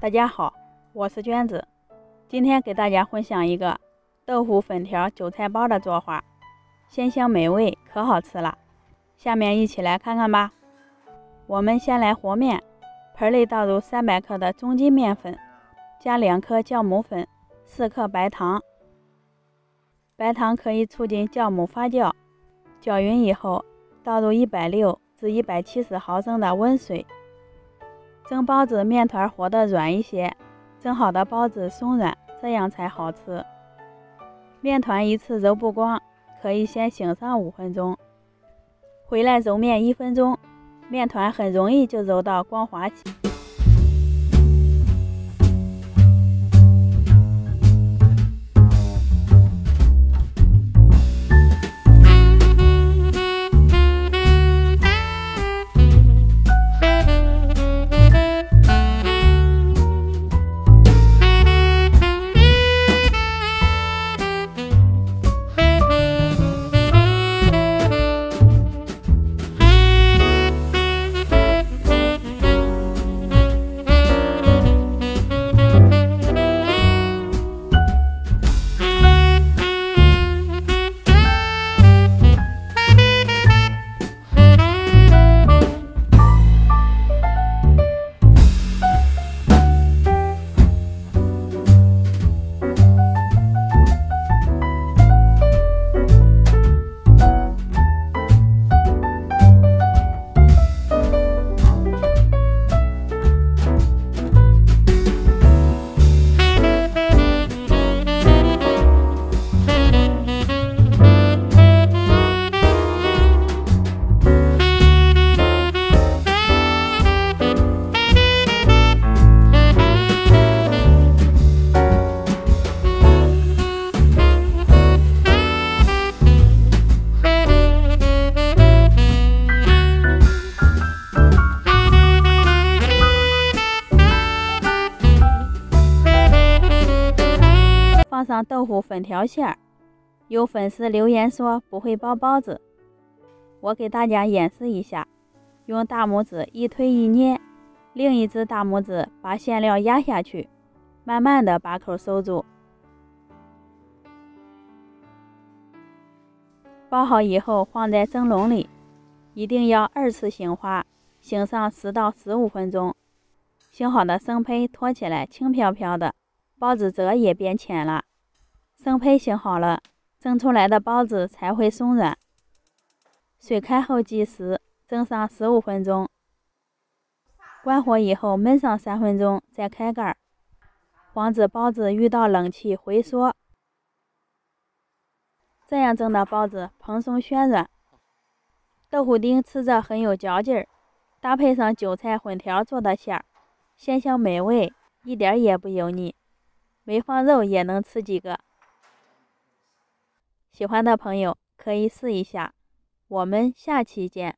大家好，我是娟子，今天给大家分享一个豆腐粉条韭菜包的做法，鲜香美味，可好吃了。下面一起来看看吧。我们先来和面，盆里倒入300克的中筋面粉，加2克酵母粉，4克白糖。白糖可以促进酵母发酵。搅匀以后，倒入160至170毫升的温水。蒸包子面团和得软一些，蒸好的包子松软，这样才好吃。面团一次揉不光，可以先醒上5分钟，回来揉面1分钟，面团很容易就揉到光滑起。放上豆腐粉条馅儿，有粉丝留言说不会包包子，我给大家演示一下，用大拇指一推一捏，另一只大拇指把馅料压下去，慢慢的把口收住。包好以后放在蒸笼里，一定要2次醒花，醒上10到15分钟。醒好的生胚托起来轻飘飘的，包子褶也变浅了。生胚醒好了，蒸出来的包子才会松软。水开后计时，蒸上15分钟。关火以后焖上3分钟，再开盖，防止包子遇到冷气回缩。这样蒸的包子蓬松暄软，豆腐丁吃着很有嚼劲儿，搭配上韭菜混条做的馅儿，鲜香美味，一点也不油腻，没放肉也能吃几个。喜欢的朋友可以试一下，我们下期见。